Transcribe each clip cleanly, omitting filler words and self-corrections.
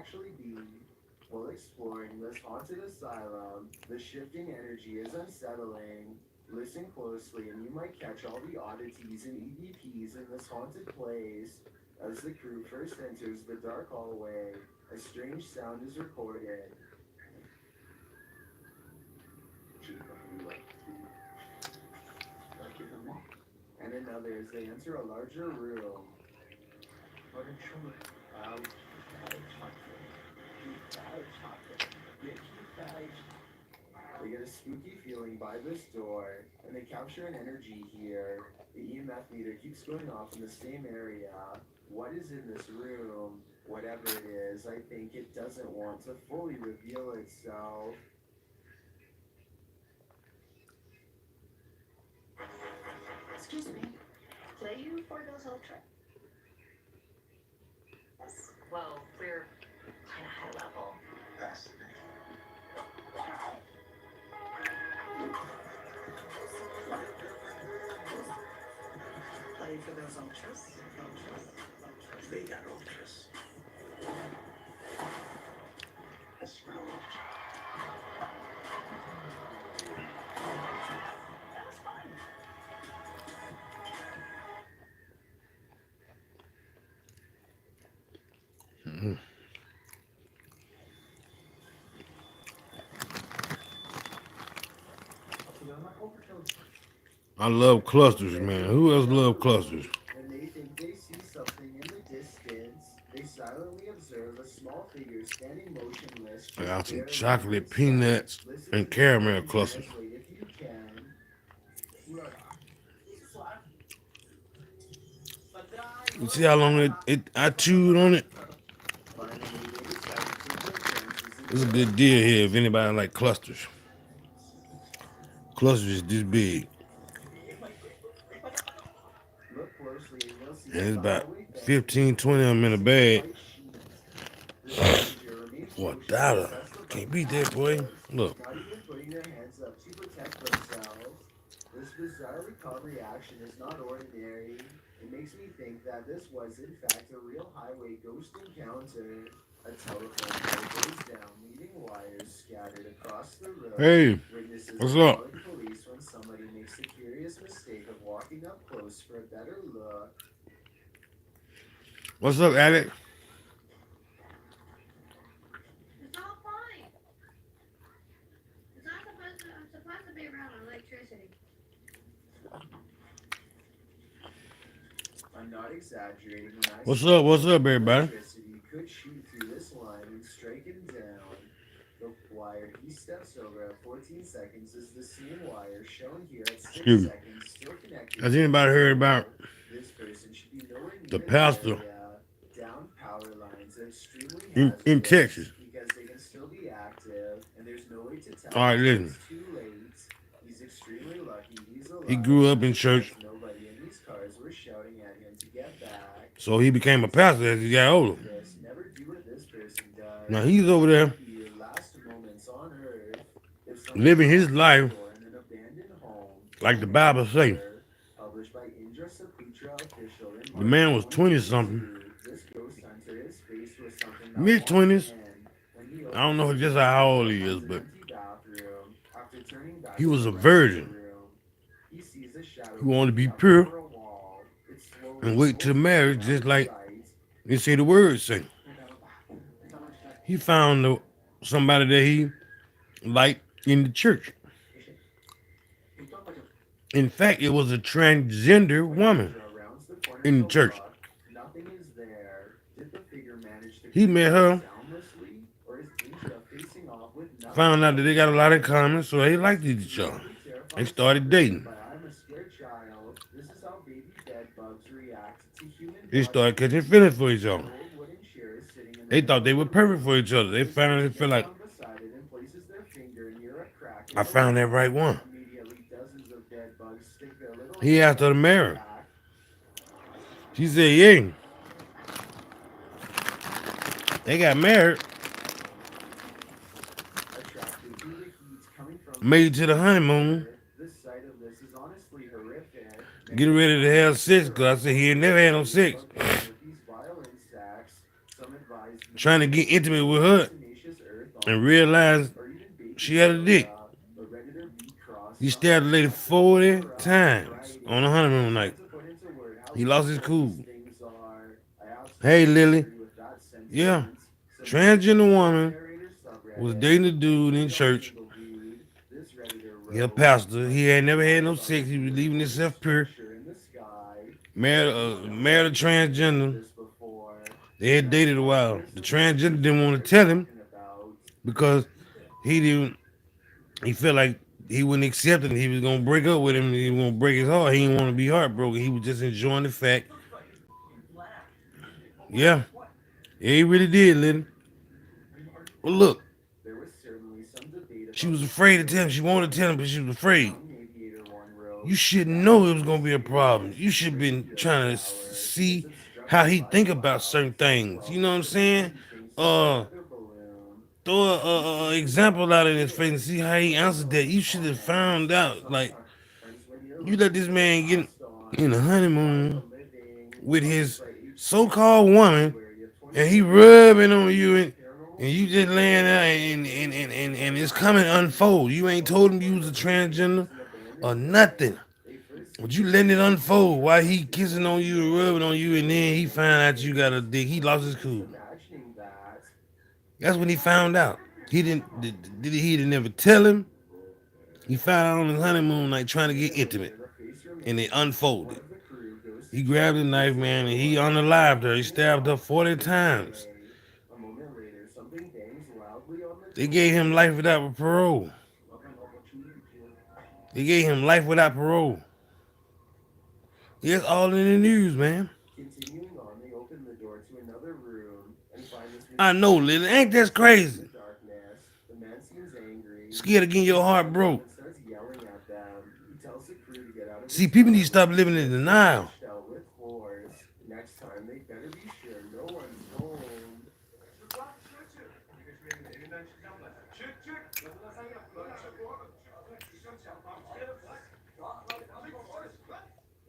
actually be? While exploring this haunted asylum, the shifting energy is unsettling. Listen closely, and you might catch all the oddities and EVPs in this haunted place. As the crew first enters the dark hallway, a strange sound is recorded. And another as they enter a larger room. They get a spooky feeling by this door, and they capture an energy here. The EMF meter keeps going off in the same area. What is in this room? Whatever it is, I think it doesn't want to fully reveal itself. Excuse me. Play you Forgo's Ultra. Yes. Well, we're kind of high level. Play for those ultras. Ultras. They got ultras. That's real ultra. That was fun. I love clusters, man. Who else love clusters? When they think they see something in the distance, they silently observe a small figure standing motionless. I got some just chocolate, barely in sight. peanuts, Listen and to caramel the clusters. translate if you can. You see how long I chewed on it? Finally, they decide to take their chances It's a and good deal here if anybody like clusters. Clusters is this big. look closely and you'll see And a it's about faraway fence 15, 20 of them in a with bag white sheets. The stranger remains for motionless $1. as the Can't button beat that, boy. passes, Look. not even putting their hands up to protect themselves. This bizarrely calm reaction is not ordinary. It makes me think that this was in fact a real highway ghost encounter. A telephone pole goes down, leaving wires scattered across the road. Hey, Witnesses what's are up? calling police when somebody makes the curious mistake of walking up close for a better look. What's up, Alec? It's all fine. It's not supposed to. I'm supposed to be around electricity. I'm not exaggerating when I What's say up? What's up, everybody? electricity could shoot through this line and strike him down. The wire he steps over at 14 seconds is the same wire shown here at 6 Excuse me. seconds, still connected. Has to anybody the heard pole. about This person should be nowhere near the the pastor area. Down power lines are extremely in hazardous Texas? because they can still be active, and there's no way to tell All right, until listen. it's too late. He's extremely lucky he's alive. He grew up in church, because nobody in these cars were shouting at him to get back. so he became a pastor as he got older. This, never do what this person does. Now he's over there Your last moments on earth. If living his life in an abandoned home, like the Bible say. published by Indra Saputra official in The man was March 20 something, 2022, this ghost hunter is faced with something not mid 20s. when he I don't know opens just the how door, old he is, finds an but empty bathroom. After turning back he to was the a rest of the virgin. room, he sees a shadow He wanted to be moving up pure over a wall. It slowly and wait till pulls marriage, out just of like sight. they say the words say. He found somebody that he liked in the church. In fact, it was a transgender When woman Indra rounds the corner in to the church. look, nothing is there. Did the figure manage to He creep met up her, soundlessly, or is Indra facing off with nothing found out but that they got a lot in common, so they liked each other. slowly They terrifying started dating. but I'm a scared child. This is how baby bed bugs react to human They body started catching heat. feelings for each An other. old wooden chair is sitting in the They thought middle they of were the perfect for room. each other. They The finally stranger feel gets like, down beside it and places their finger near a crack in I the found that wall. right one. Immediately, dozens of bed bugs stick their little He heads asked her out to the marry her. crack. She said, yeah. They got married, Attracted to the heat coming from made the it to the honeymoon, stranger. The sight of this is honestly horrific. getting Many ready to have scientists sex, are because I said he ain't never had no sex. with these vile insects. Some advise trying to get intimate with her and realized she had a dick. He stabbed the lady 40 times on a honeymoon night. He lost his cool. Hey, Lily. Yeah. Transgender woman was dating a dude in church. He a pastor. He had never had no sex. He was leaving himself pure. Married a transgender. They had dated a while. The transgender didn't want to tell him because he felt like he wouldn't accept it. He was gonna break up with him. He was gonna break his heart. He didn't want to be heartbroken. He was just enjoying the fact. Yeah, he really did, Lily. Well, look, she was afraid to tell him. She wanted to tell him, but she was afraid. You should know it was gonna be a problem. You should have been trying to see how he think about certain things. You know what I'm saying? Throw a example out in his face and see how he answered that. You should have found out. Like, you let this man get in a honeymoon with his so-called woman, and he rubbing on you, and you just laying there, and it's coming to unfold. You ain't told him you was a transgender or nothing. But you letting it unfold while he kissing on you and rubbing on you, and then he find out you got a dick. He lost his cool. That's when he found out. He didn't never tell him. He found out on his honeymoon night trying to get intimate, and it unfolded. He grabbed a knife, man, and he unalived her. He stabbed her 40 times. They gave him life without parole. They gave him life without parole. It's all in the news, man. I know, Lily. Ain't that crazy? Scared of getting your heart broke. See, people need to stop living in denial.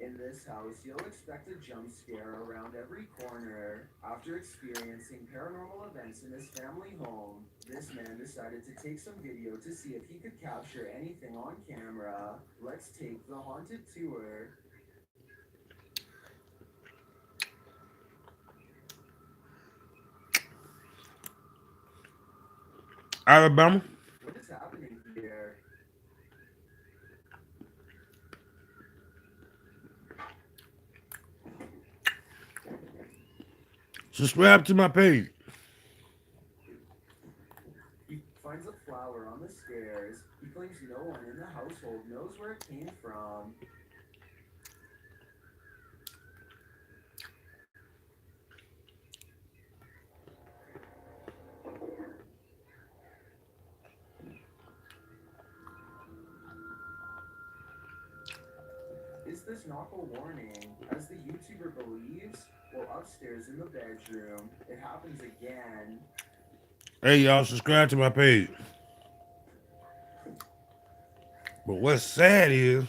In this house, you'll expect a jump scare around every corner. After experiencing paranormal events in his family home, this man decided to take some video to see if he could capture anything on camera. Let's take the haunted tour. Alabama. What is happening here? Subscribe to my page. He finds a flower on the stairs. He claims no one in the household knows where it came from. Is this not a warning? As the YouTuber believes, well, upstairs in the bedroom, it happens again. Hey, y'all, subscribe to my page. But what's sad is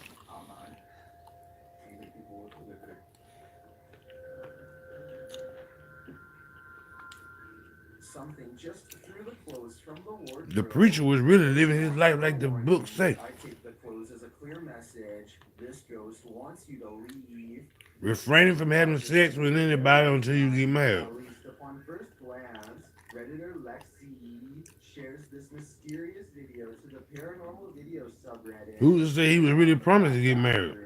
something just threw the clothes from the wardrobe. the preacher was really living his life like the book say. I take the clothes as a clear message. This ghost wants you to leave. Refraining from having sex with anybody until you get married. At least upon first glance, Redditor Lexi shares this mysterious video to the paranormal video subreddit. Who's to say he was really promised to get married?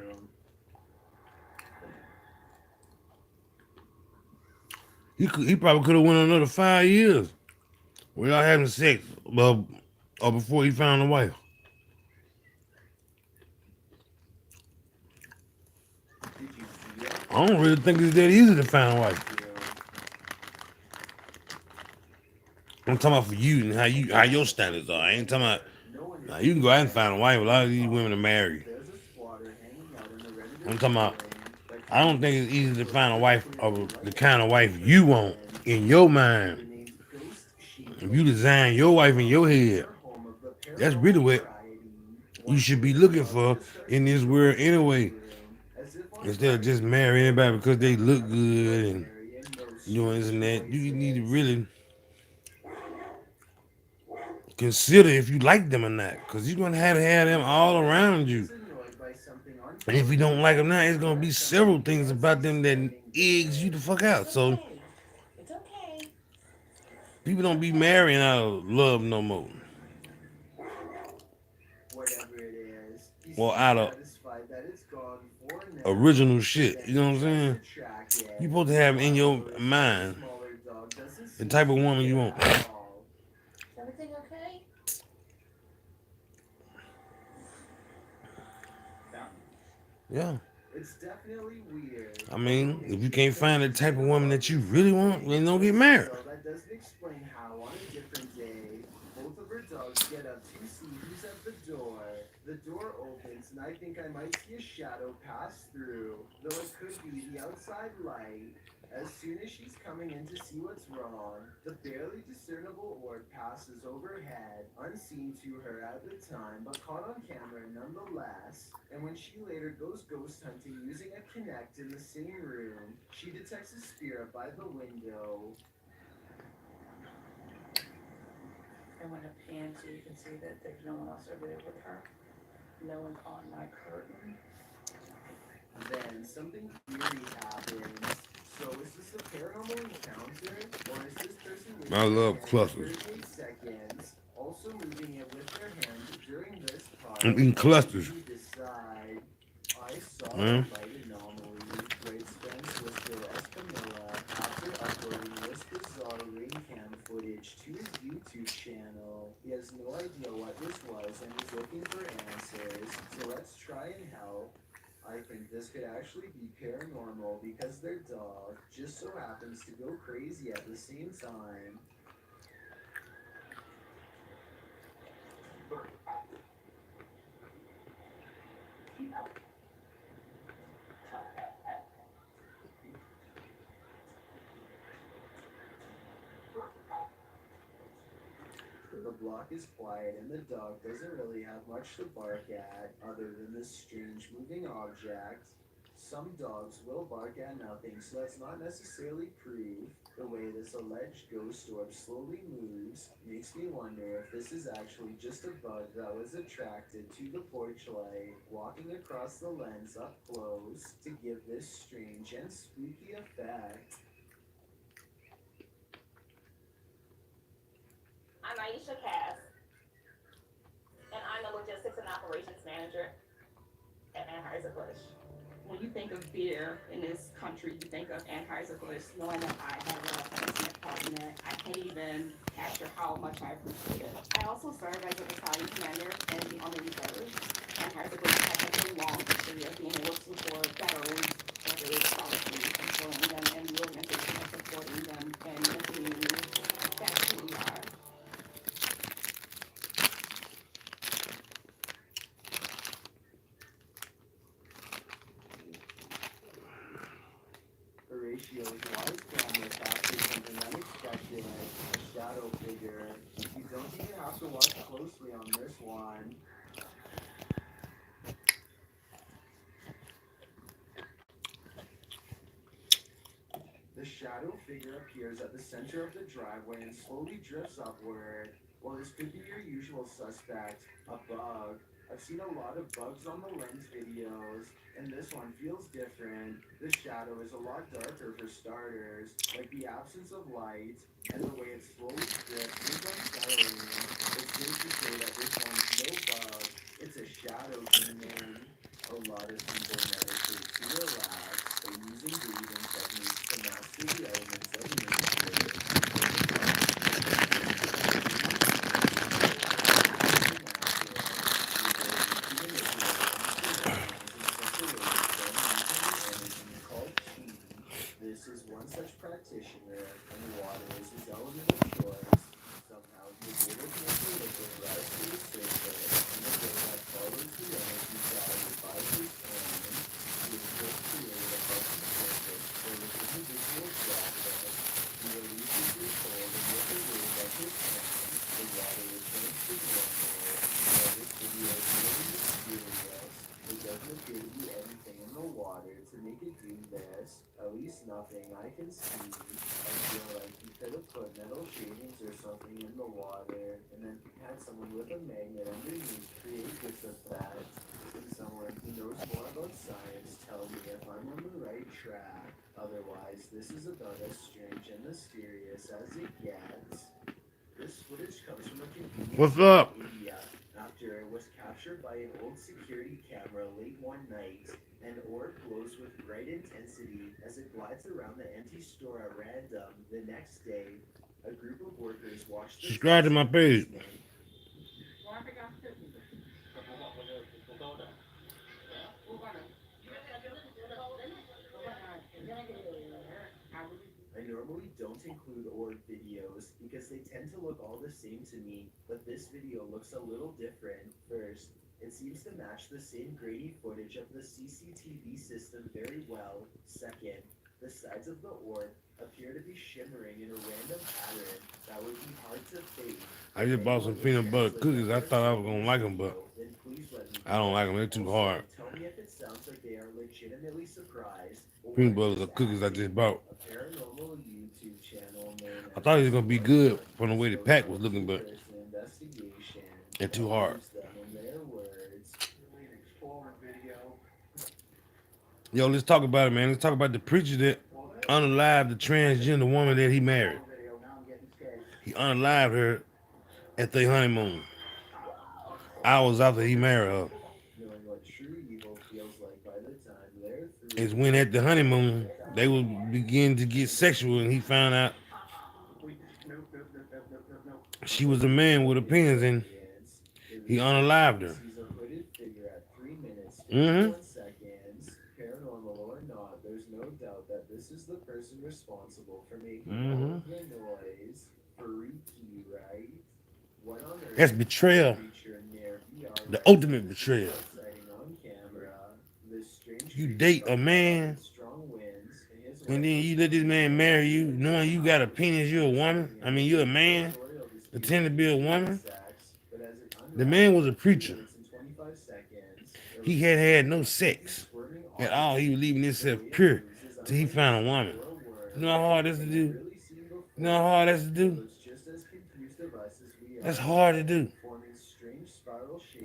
He probably could have went another 5 years without having sex, or before he found a wife. Did you see it? I don't really think it's that easy to find a wife. I'm talking about for you and how your standards are. I ain't talking about. Now you can go out and find a wife. A lot of these women are married. There's a squatter hanging out in the Redditor I'm talking about. building that I don't think it's easy to find a wife of the kind of wife you want in your mind. named Ghost Sheep. If you design your wife in your head, Home of the that's really what you should be looking for in this world anyway. as if on Instead of just marrying anybody because they look good and doing this and that. You need to really consider if you like them or not, because you're gonna have to have them all around you. Annoyed by something on And if you don't like them now, it's gonna be several things television about them that eggs you the fuck out. So Okay. It's okay. people don't be marrying out of love no more, whatever it is. He's or so out of satisfied that it's gone for now. original shit. Then You know what I'm he saying? tries to track it. You supposed to have in your However, mind the smaller dog doesn't the seem type of to woman you care want. at all. Is everything okay? Yeah. It's definitely weird. I mean, if you can't find the type of woman that you really want, then don't get married. Well, that doesn't explain how on a different day, both of her dogs get up to see who's at the door. The door opens, and I think I might see a shadow pass through, though it could be the outside light. As soon as she's coming in to see what's wrong, the barely discernible orb passes overhead, unseen to her at the time, but caught on camera nonetheless. And when she later goes ghost hunting using a Kinect in the same room, she detects a spirit by the window. I want to pan so you can see that there's no one else over there with her. No one's on my curtain. Then something eerie happens. So is this a paranormal encounter, or is this person waiting I love for clusters. 38 seconds, also moving it with their hand during this part? I'm eating clusters. You decide. I saw Mm. a light anomaly, writes Spence Whisper Espinola after uploading this bizarre ring cam footage to his YouTube channel. He has no idea what this was and is looking for answers, so let's try and help. I think this could actually be paranormal because their dog just so happens to go crazy at the same time. The block is quiet and the dog doesn't really have much to bark at other than this strange moving object. Some dogs will bark at nothing, so that's not necessarily proof. The way this alleged ghost orb slowly moves makes me wonder if this is actually just a bug that was attracted to the porch light, walking across the lens up close to give this strange and spooky effect. I'm Aisha Cass, and I'm the Logistics and Operations Manager at Anheuser-Busch. When you think of beer in this country, you think of Anheuser-Busch, knowing that I have an intimate part in that. I can't even capture how much I appreciate it. I also serve as a battalion commander in the Army Reserve. Anheuser-Busch has a very long history of being able to support veterans, whether it's policies, supporting them, and the organization of supporting them in the community. That's who we are. Horatio's wise camera captures something unexpected, a shadow figure. You don't even have to watch closely on this one. The shadow figure appears at the center of the driveway and slowly drifts upward. Well, this could be your usual suspect, a bug. I've seen a lot of bugs on the lens videos, and this one feels different. The shadow is a lot darker for starters, like the absence of light, and the way it slowly drifts is unsettling. It's safe to say that this one's no bug, it's a shadow demon. A lot of people meditate to relax by using breathing techniques to master the elements of nature. This is one such practitioner, and water is his element of choice. do this? At least nothing I can see. I feel like he could have put metal shavings or something in the water and then had someone with a magnet underneath create this effect. Can someone who knows more about science tell me if I'm on the right track? Otherwise, this is about as strange and mysterious as it gets. This footage comes from a convenience What's store up? in India after it was captured by an old security camera late one night. An orb glows with bright intensity as it glides around the empty store at random. The next day, a group of workers watched the Subscribe to my page. I normally don't include orb videos because they tend to look all the same to me, but this video looks a little different. First, it seems to match the same grainy footage of the CCTV system very well. Second, the sides of the orb appear to be shimmering in a random pattern that would be hard to fake. I just bought some peanut butter cookies. I thought I was gonna like them, but Then please let me I don't know. like them. They're too Also, hard. Tell me if it sounds like they are legitimately surprised. Or Peanut butters are just cookies I just bought. a paranormal YouTube channel known I thought it was gonna be good as from the way the pack was looking, but Two-Person Investigation. they're too hard. Use them in their words. Really an explorer video. Yo, let's talk about it, man. Let's talk about the preacher that unalived the transgender woman that he married. Video. Now I'm getting scared. He unalived her at their honeymoon. Hours after he married her. Knowing what true evil feels like by the time they're through. It's when at the honeymoon they would begin to get sexual, and he found out Wait, no, no, no, no, no, no, no. she was a man with a penis, and he unalived her. Sees a hooded figure at 3 minutes, Mhm. 51 seconds. Paranormal or not, there's no doubt that this is the person responsible for making all of the noise. Freaky, right? What on earth That's is betrayal. the creature near VR The right ultimate now? betrayal. Sighting on camera. This strange You creature date a comes man, with strong winds, and his and then you let this man marry you, knowing you got a penis, you're a woman. I mean, you're a man, pretend to be a woman. The man was a preacher. He had had no sex at all. He was leaving himself pure till he found a woman. You know how hard that's to do? You know how hard that's to do? That's hard to do.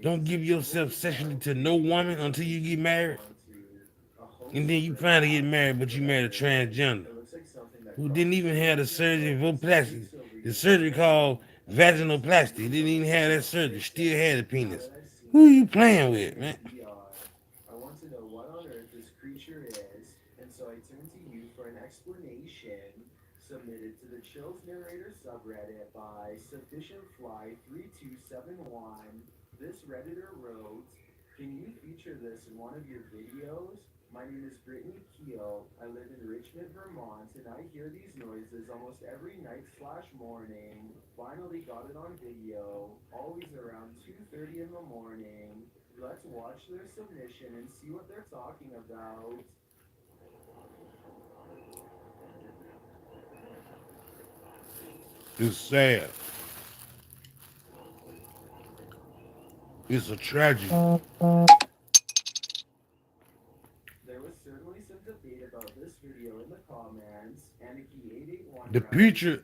Don't give yourself sexually to no woman until you get married. And then you finally get married, but you married a transgender who didn't even have the surgery for plastic. The surgery called vaginoplasty. Didn't even have that surgery. Still had a penis. Who you playing with, man? I want to know what on earth this creature is, and so I turn to you for an explanation. Submitted to the Chills Narrator subreddit by SufficientFly3271. This Redditor wrote, "Can you feature this in one of your videos? My name is Brittany Keel. I live in Richmond, Vermont, and I hear these noises almost every night/morning. Finally got it on video, always around 2:30 in the morning. Let's watch their submission and see what they're talking about." It's sad. It's a tragedy. There was certainly some debate about this video in the comments. Anarchy881 The preacher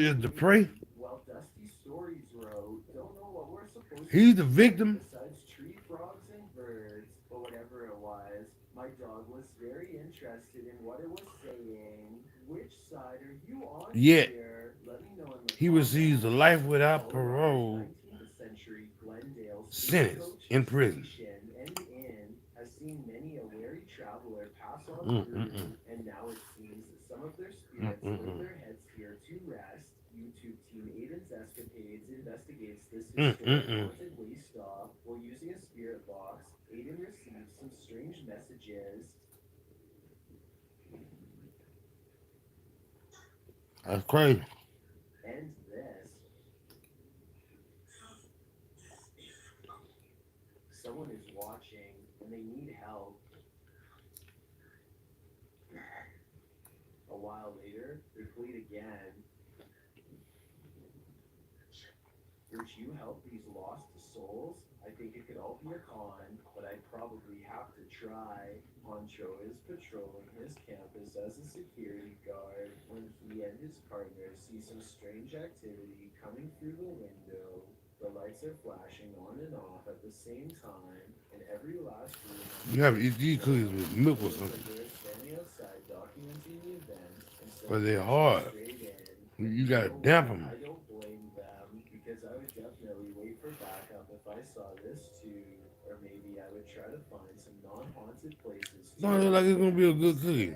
is the prey. Well, Dusty Stories wrote, "Don't know what we're supposed to He's the do victim. besides tree frogs and birds, but whatever it was, my dog was very interested in what it was saying. Which side are you on Yet, here? Let me know in the he receives a life without comments." parole 19th century Glendale sentence in prison. and inn has seen many a wary traveler pass on through, and now it seems that some of their spirits lay their heads here to rest. YouTube team Aiden's Escapades investigates this historic haunted waste stop while using a spirit box. Aiden receives some strange messages. That's crazy. And this. Someone is watching and they need help. A while later, they plead again. Would you help these lost souls? I think it could all be a con, but I'd probably have to try. Honcho is patrolling his campus as a security guard when he and his partner see some strange activity coming through the window. The lights are flashing on and off at the same time, and every last room. You have to eat these cookies with milk or something. They're standing outside documenting the event, But they're hard. You gotta damp them. I don't blame them because I would definitely wait for backup if I saw this too, or maybe I would try to find some non-haunted places. Don't look like it's gonna be a good cookie.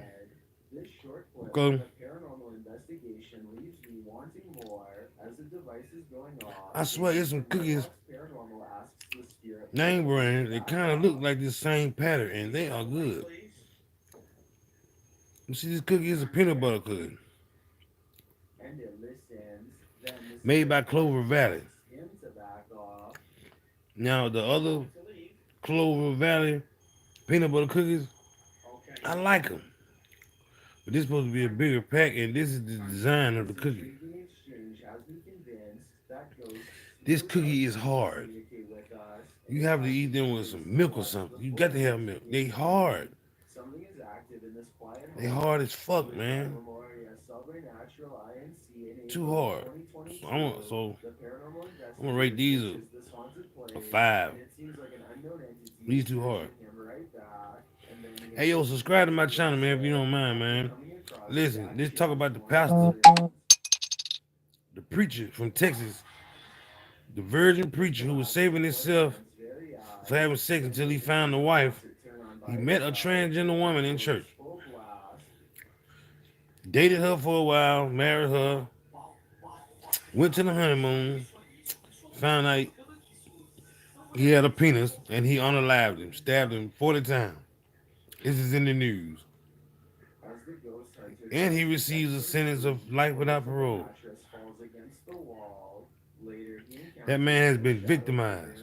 This short clip Okay. of a paranormal investigation leaves me wanting more as the device is going off. I swear there's some cookies, Paranormal asks the spirit. name brand, they kind of look like the same pattern, and they are good. You see, this cookie is a peanut butter cookie. And it listens, then the Made by spirit Clover Valley. asks him to back off. Now, the other Clover Valley peanut butter cookies, Okay. I like them. But this is supposed to be a bigger pack, and this is the design of the cookie. Intriguing exchange has me convinced that ghosts This cookie is hard. communicate with us. You have to eat them with some milk or something. You got to have milk. They hard. Something is active in this quiet They home. hard as fuck, man. Memoria Sobrenatural INC in Too April hard. 2022. So The paranormal I'm gonna rate these investigation searches this haunted place, a 5. and it seems like an unknown entity These is too hard. searching him right back, and then he Hey, yo, gets subscribe to my channel, man, if you don't mind, man. coming across Listen, that let's talk about the one pastor, incident. the preacher from Texas, the virgin preacher who was saving himself for having sex until he found a wife. He met a transgender woman in church, dated her for a while, married her, went to the honeymoon, found out he had a penis, and he unalived him, stabbed him 40 times. This is in the news. And he receives a sentence of life without parole. That man has been victimized.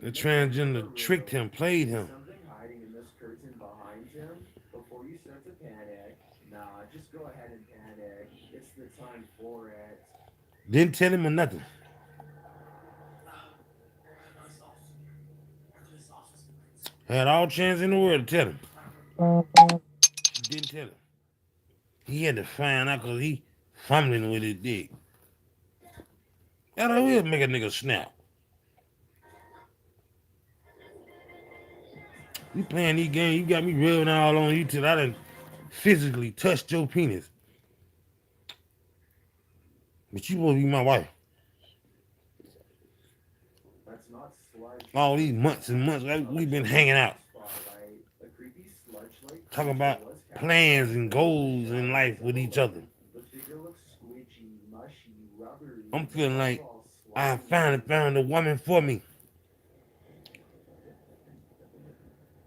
The transgender tricked him, played him. Something hiding in this curtain behind him. Before you start to panic, nah, just go ahead and panic. It's the time for it. Didn't tell him or nothing. Had all chance in the world to tell him. Didn't tell him. He had to find out because he fumbling with his dick. That'll will make a nigga snap. You playing these games, you got me rubbing all on you till I done physically touched your penis. But you supposed to be my wife. That's not sludge. All these months and months, like, we've been hanging out. Spotlight. A creepy sludge-like Talking about was plans and goals in life with each other. The figure looks squidgy, mushy, rubbery. I'm feeling like all I slimy. finally found a woman for me.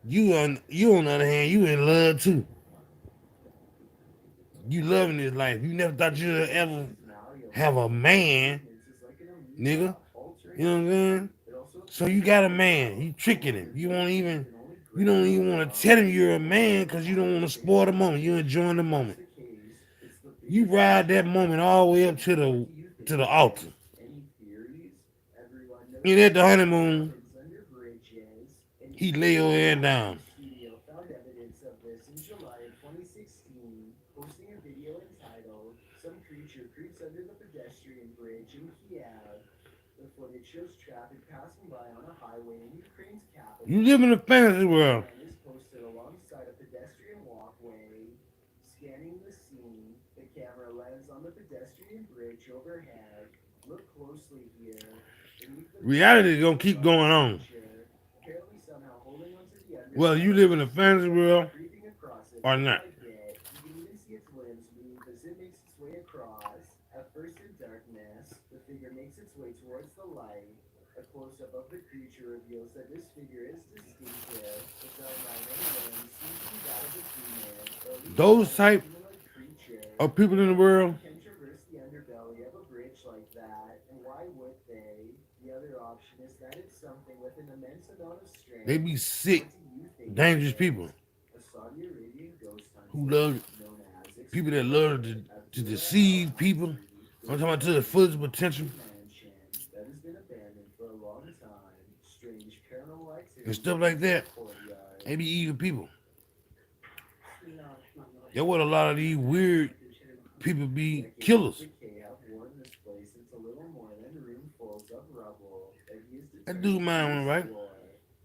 You on the other hand, you in love too. You loving this life. You never thought you'd ever have a man, nigga. You know what I'm saying? So you got a man. You tricking him. You don't even want to tell him you're a man because you don't want to spoil the moment. You enjoying the moment. You ride that moment all the way up to the altar. You at the honeymoon. He lay your head down. Studio found evidence of this in July of 2016, posting a video entitled "Some Creature Creeps Under the Pedestrian Bridge in Kiev." The footage shows traffic passing by on a highway in Ukraine's capital. You live in a fantasy world. And is posted alongside a pedestrian walkway. Scanning the scene, the camera lands on the pedestrian bridge overhead. Look closely here. Beneath the Reality is gonna keep going on. apparently somehow holding onto the end. Whether you live in a fantasy world Creeping across it or not. bit by bit. You can even see its limbs move as it makes its way across. At first in darkness, the figure makes its way towards the light. A close-up of the creature reveals that this figure is distinctive. Its outline and limbs seem to be that of a human, or at least Those a type humanoid creature. of people in the world, Can traverse the underbelly of a bridge like that, and why would they? The other option is that it's something with an immense amount of strength. they be sick, What do you think? dangerous people A Saudi Arabian ghost hunter who love known as people that love to deceive people. I'm talking about to the fullest potential mansion that has been abandoned for a long time. Strange paranormal activity and stuff like that. courtyard. They be evil people. No, it's not really. That's what a lot of these weird people be killers. Decay have worn this place into little more than roomfuls of rubble that he is That determined dude to mine went right. explore,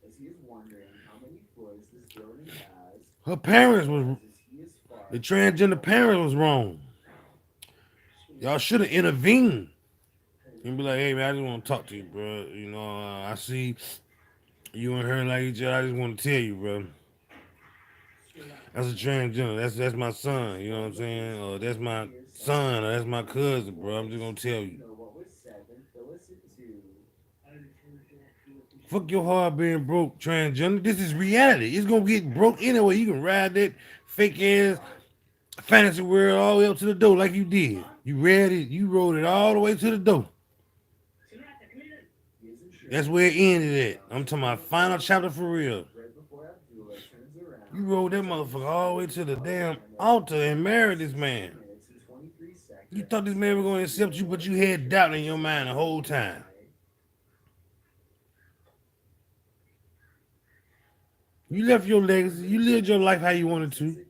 as he is wondering how many floors this building has. Her parents was As he is far the transgender parents was wrong. Y'all should have intervened and be like, "Hey man, I just want to talk to you, bro. You know, I see you and her like each other. I just want to tell you, bro. That's a transgender. That's my son. You know what I'm saying? Or that's my son. Or that's my cousin, bro. I'm just gonna tell you. know what was said, then fill us into. Fuck your heart being broke, transgender. This is reality. It's gonna get broke anyway. You can ride that fake ass fantasy world all the way up to the door like you did. You read it. You rode it all the way to the door. That's where it ended at. I'm talking about final chapter for real. Right before Abdullah turns around. You rode that motherfucker all the way to the damn altar and married this man. Minutes and 23 seconds. You thought this man was gonna accept you, but you had doubt in your mind the whole time. You left your legacy. You lived your life how you wanted to,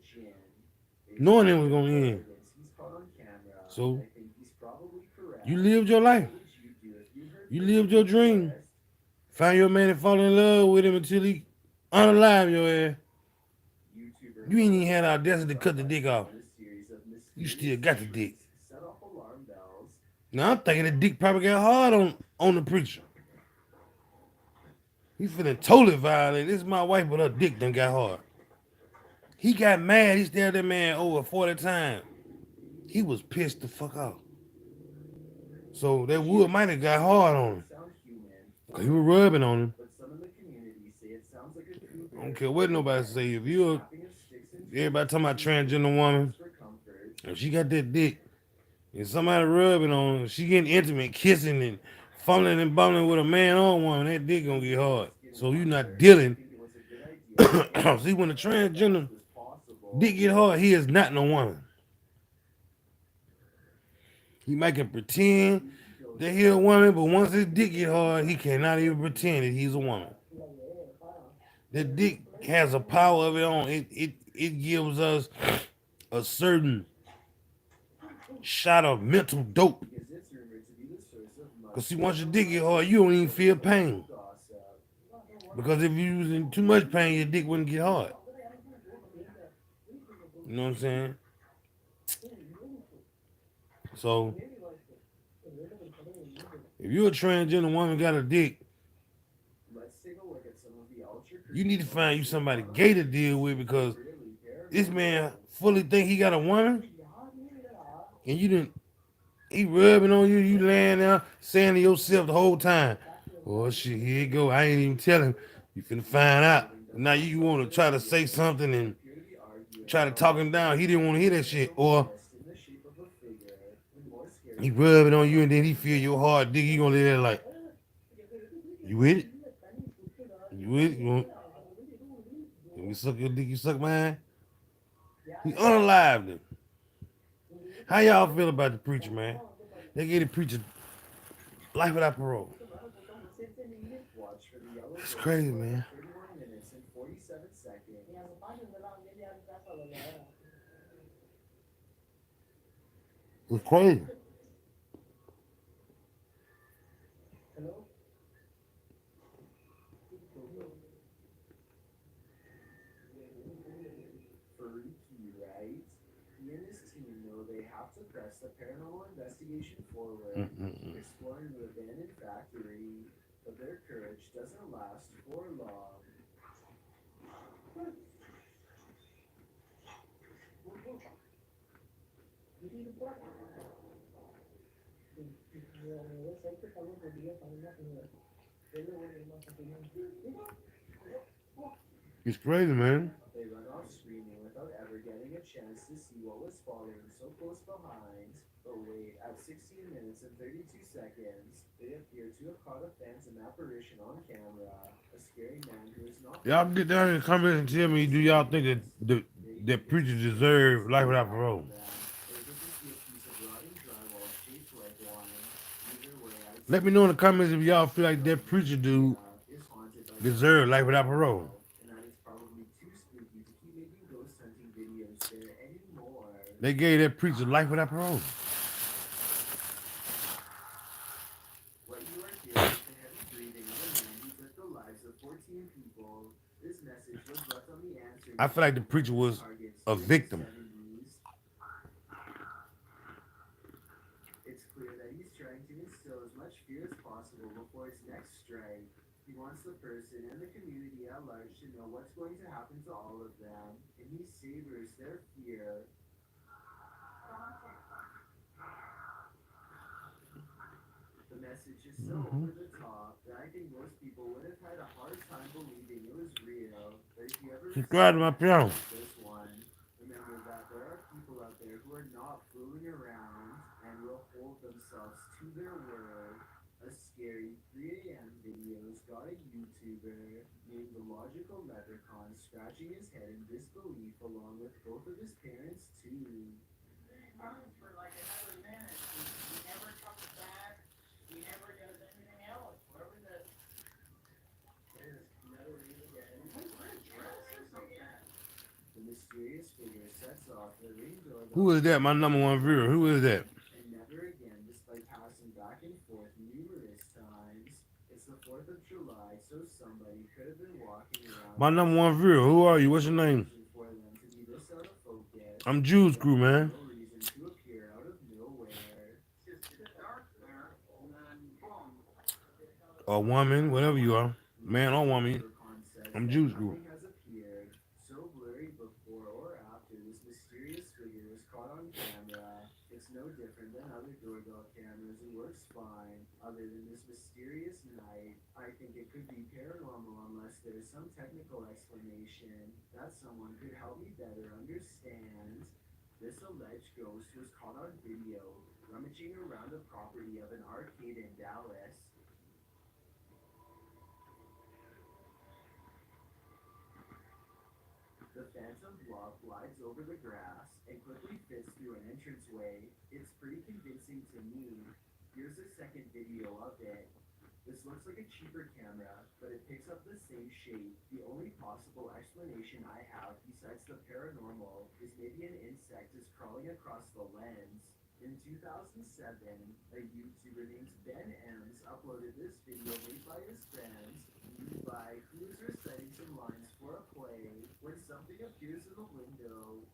knowing it was gonna end. He's caught on camera. So I think he's probably correct. you lived your life. What would you do if you heard You this lived your dream. request? Find your man and fall in love with him until he unalive your ass. YouTuber You ain't even had the audacity to cut the dick off. on a series of You still got the dick. set off alarm bells. Now I'm thinking the dick probably got hard on the preacher. He feeling totally violated. This is my wife, but her dick done got hard. He got mad. He stared that man over 40 times. He was pissed the fuck off. So that wood might have got hard on him. Sound human, 'Cause he was rubbing on him. but some in the community say it sounds like a cougar I don't care what nobody say. If you're snapping of sticks and everybody talking about transgender woman, for comfort. if she got that dick and somebody rubbing on her, she getting intimate, kissing and fumbling and bumbling with a man or woman, that dick gonna get hard. So you not dealing. I think it was a good idea. See, when a transgender It was possible. dick get hard, he is not no woman. He might can pretend that he a woman, but once his dick get hard, he cannot even pretend that he's a woman. That dick has a power of its own. It gives us a certain shot of mental dope. Because it's rumored to be the source of much Cause see, once your dick get hard, you don't even feel pain. gossip. Because if you're using too much pain, your dick wouldn't get hard. You know what I'm saying? So if you're a transgender woman got a dick, Let's take a look at some of the ultra you need to find you somebody gay to deal with because this man fully think he got a woman and you didn't he rubbing on you, you laying there saying to yourself the whole time, oh shit, here you go. I ain't even tell him. You finna find out. Now you want to try to say something and try to talk him down. He didn't want to hear that shit. Or in the shape of a figure. And more scary, he rubbing on you and then he feel your hard dick. You gonna lay there like, you with it? You with it? You suck your dick, you suck mine? He unalived him. How y'all feel about the preacher, man? They gave the preacher life without parole. watch for the yellow It's bird crazy, for man. 31 minutes and 47 seconds. It's crazy. Freaky, right? He and his team know they have to press the paranormal investigation forward, exploring the abandoned factory, but their courage doesn't last for long. It's crazy, man. They run off screaming without ever getting a chance to see what was following so close behind. But wait, at 16 minutes and 32 seconds, they appear to have caught a phantom apparition on camera. A scary man who is not. Y'all get down in the comments and tell me, do y'all think that preachers deserve life without parole? Able to see a piece of rotting drywall shaped like Let me know in the comments if y'all feel like that preacher dude is haunted by deserved life without parole. and that it's probably too spooky to keep making ghost hunting videos there anymore. They gave that preacher life without parole. What you are hearing is the heavy breathing of a man who took the lives of 14 people. This message was left on the answer. I feel like the preacher was a victim. It's clear that he's trying to instill as much fear as possible before his next strike. He wants the person and the community at large to know what's going to happen to all of them, and he savors their fear. The message is so over the top that I think most people would have had a hard time believing it was real. But if you ever Subscribe to my channel. this one, remember that there are people out there who are not fooling around and will hold themselves to their word. A scary 3 a.m. video's got a YouTuber named the Logical Leprechaun scratching his head in disbelief along with both of his parents too. For like another minute, he never comes back, he never does anything else, whatever the. There's no reason to. We're a dress or something. The mysterious figure sets off the ring doorbell. Who is that? My number one viewer. Who is that? And never again, despite passing back and forth numerous times. It's the 4th of July, so somebody could have been walking around. My number one viewer. Who are you? What's your name? For them to be this out of focus. I'm Jews Crew, man. No reason to appear out of nowhere. Just dark there, and then boom. Or woman, whatever you are. Man or woman. I'm Jews Crew. Nothing has appeared so blurry before or after this mysterious figure was caught on camera. It's no different than other doorbell cameras. It works fine. Other than this mysterious night, I think it could be paranormal unless there's some technical explanation that someone could help me better understand. This alleged ghost was caught on video rummaging around the property of an arcade in Dallas. The phantom blob glides over the grass and quickly fits through an entranceway. It's pretty convincing to me. Here's a second video of it. This looks like a cheaper camera, but it picks up the same shape. The only possible explanation I have besides the paranormal is maybe an insect is crawling across the lens. In 2007, a YouTuber named Ben Ems uploaded this video made by his friends, by who is reciting some lines for a play when something appears in the window.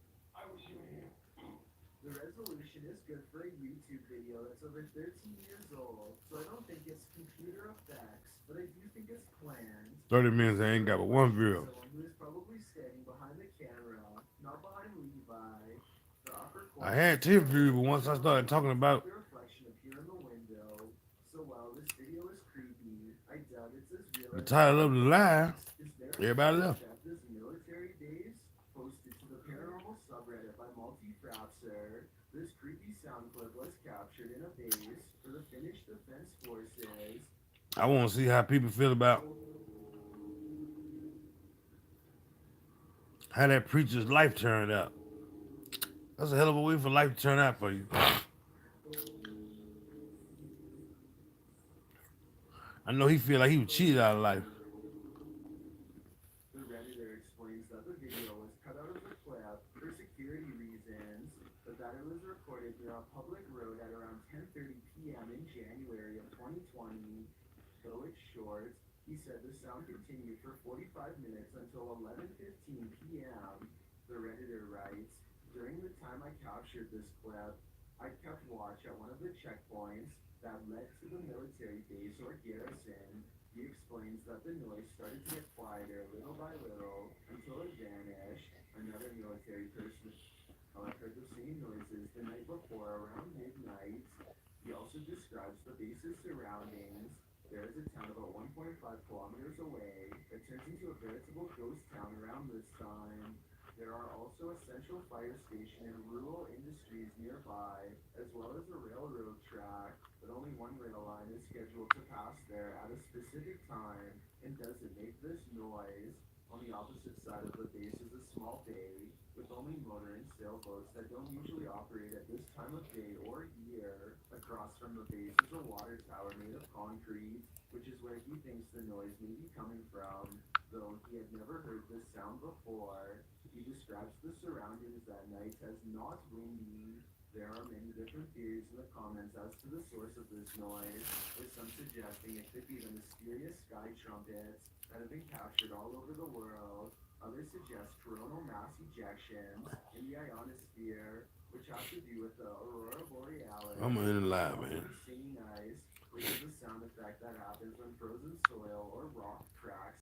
The resolution is good for a YouTube video that's over 13 years old, so I don't think it's computer effects, but I do think it's planned. 30 minutes, I ain't got but one viewer. Someone who is probably standing behind the camera, not behind Levi. The upper I had 10 views, but once I started talking about the reflection appear in the window. So while this video is creepy, I doubt it's as real the as title of the live, is there everybody left. This military base posted to the paranormal subreddit by Multi-Frapser. This creepy sound clip was captured in a base for the Finnish Defense Forces. I want to see how people feel about how that preacher's life turned out. That's a hell of a way for life to turn out for you. I know he feel like he was cheated out of life. The Redditor explains that the video was cut out of the clip for security reasons, but that it was recorded near a public road at around 10:30 p.m. in January of 2020. Though it's short, he said the sound continued for 45 minutes until 11:15 p.m. The Redditor writes, during the time I captured this clip, I kept watch at one of the checkpoints that led to the military base or garrison. He explains that the noise started to get quieter little by little until it vanished. Another military person heard the same noises the night before around midnight. He also describes the base's surroundings. There is a town about 1.5 kilometers away that turns into a veritable ghost town around this time. There are also a central fire station and rural industries nearby, as well as a railroad track, but only one rail line is scheduled to pass there at a specific time and doesn't make this noise. On the opposite side of the base is a small bay with only motor and sailboats that don't usually operate at this time of day or year. Ionosphere. Across from the base is a water tower made of concrete, which is where he thinks the noise may be coming from, though he had never heard this sound before. He describes the surroundings at night as not windy. There are many different theories in the comments as to the source of this noise, with some suggesting it could be the mysterious sky trumpets that have been captured all over the world. Others suggest coronal mass ejections in the ionosphere, which have to do with the aurora borealis. I'm in the live, man. Singing ice, which is a sound effect that happens when frozen soil or rock cracks